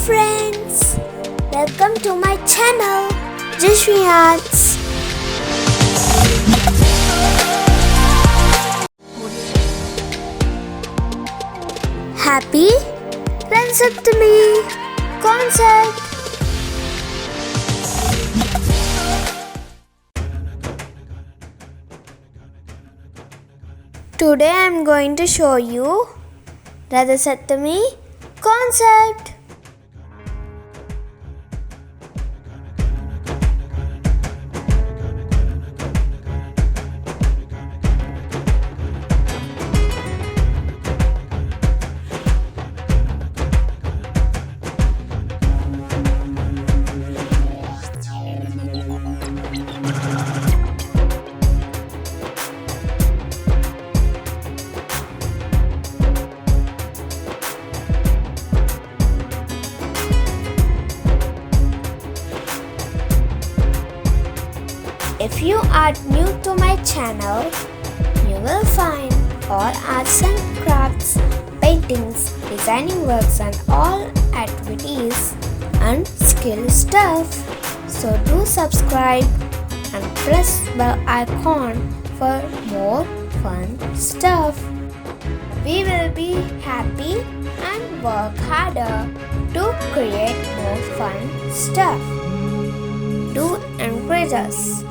friends, welcome to my channel Jaswiarts. Happy Ratha Saptami concept. Today I am going to show you Ratha Saptami concept. If you are new to my channel, you will find all arts and crafts, paintings, designing works and all activities and skill stuff. So do subscribe and press bell icon for more fun stuff. We will be happy and work harder to create more fun stuff. Do encourage us.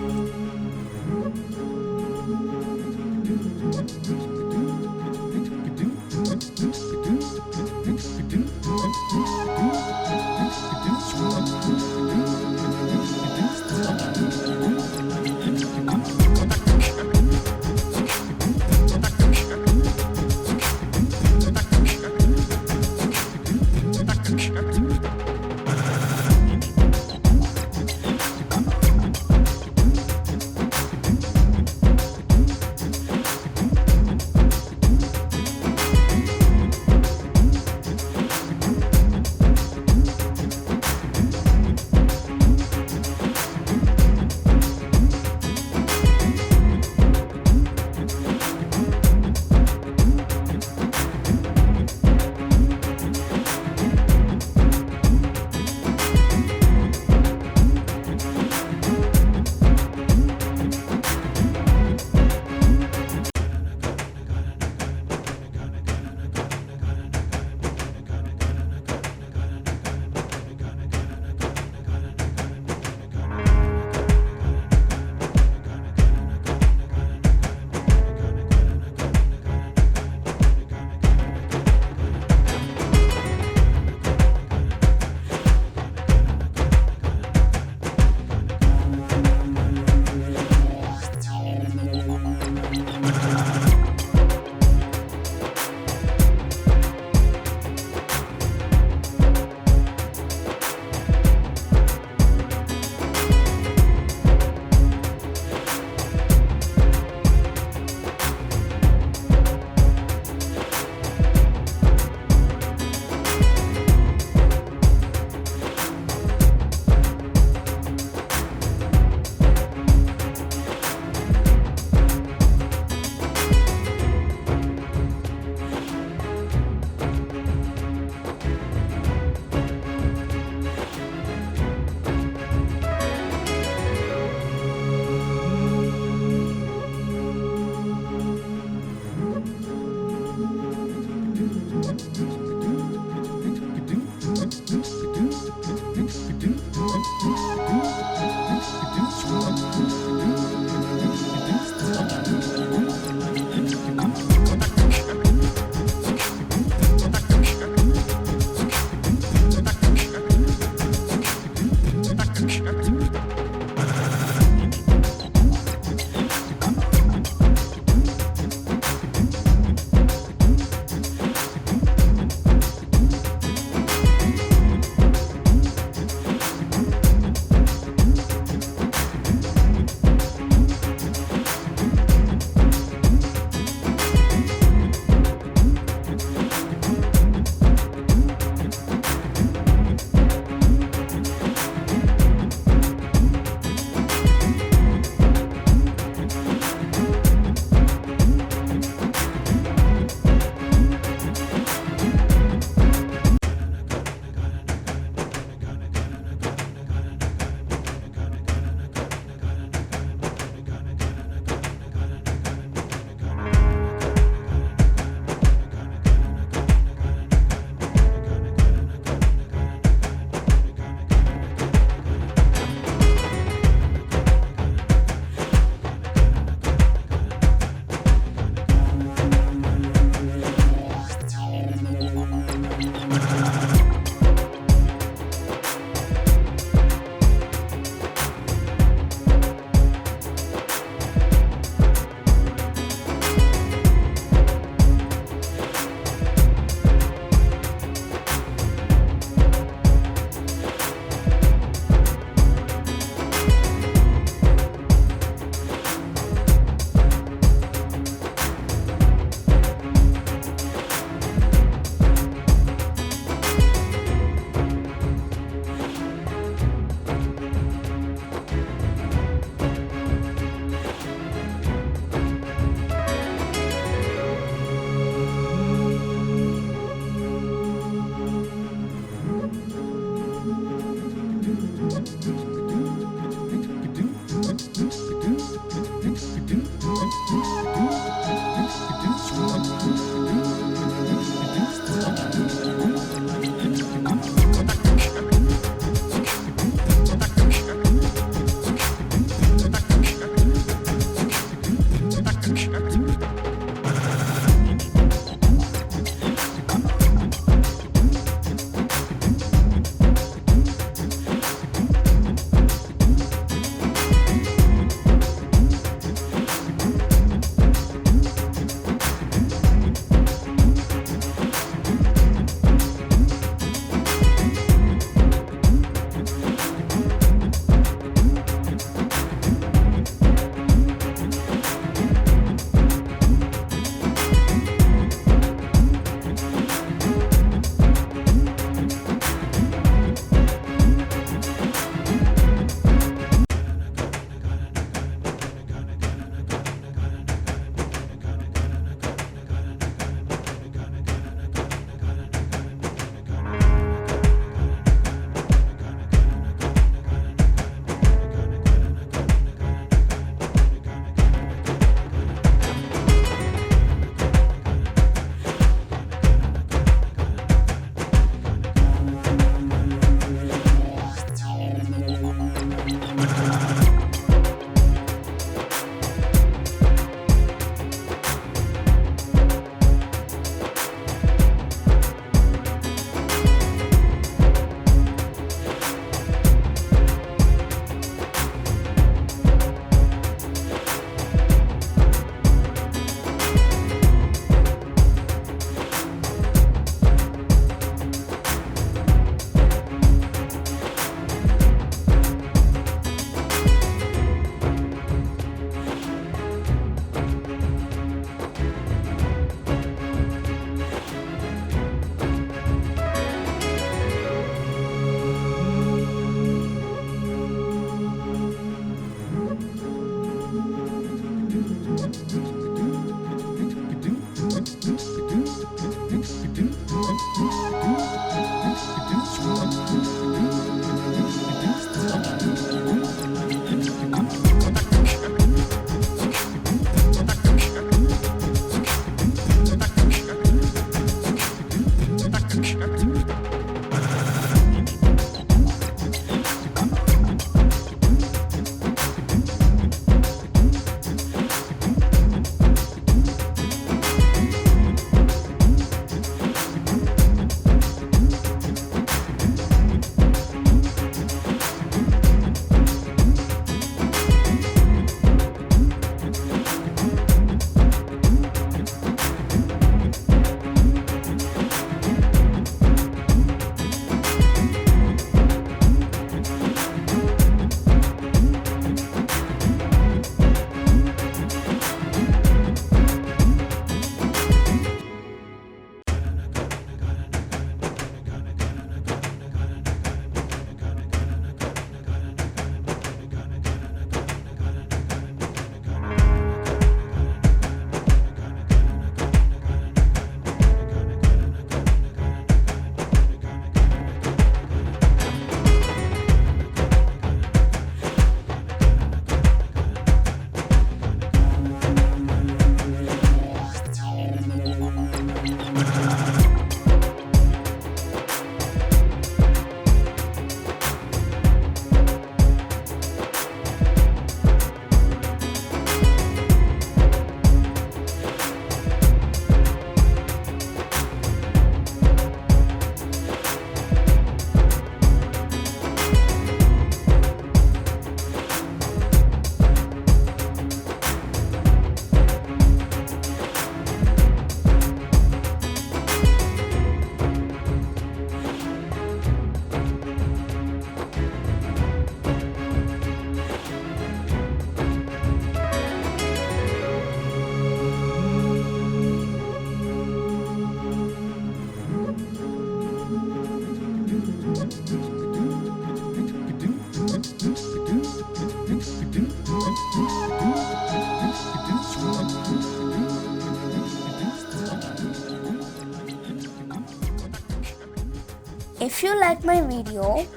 If you like my video,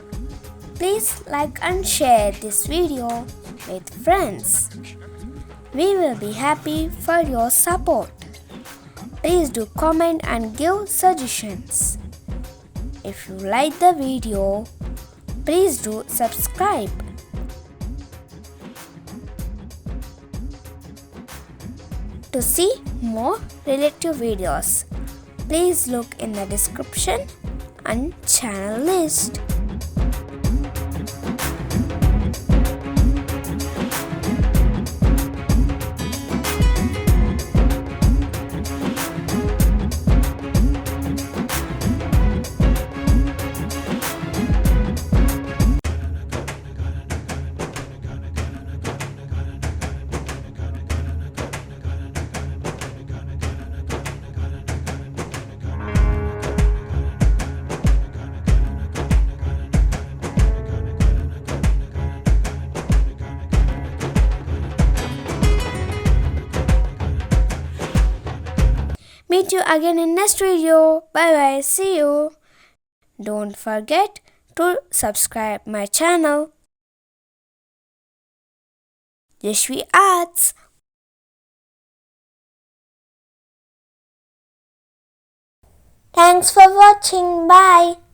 please like and share this video with friends. We will be happy for your support. Please do comment and give suggestions. If you like the video, please do subscribe. To see more related videos, please look in the description and channel list. Meet you again in next video. Bye bye. See you. Don't forget to subscribe my channel. Jaswiarts. Thanks for watching. Bye.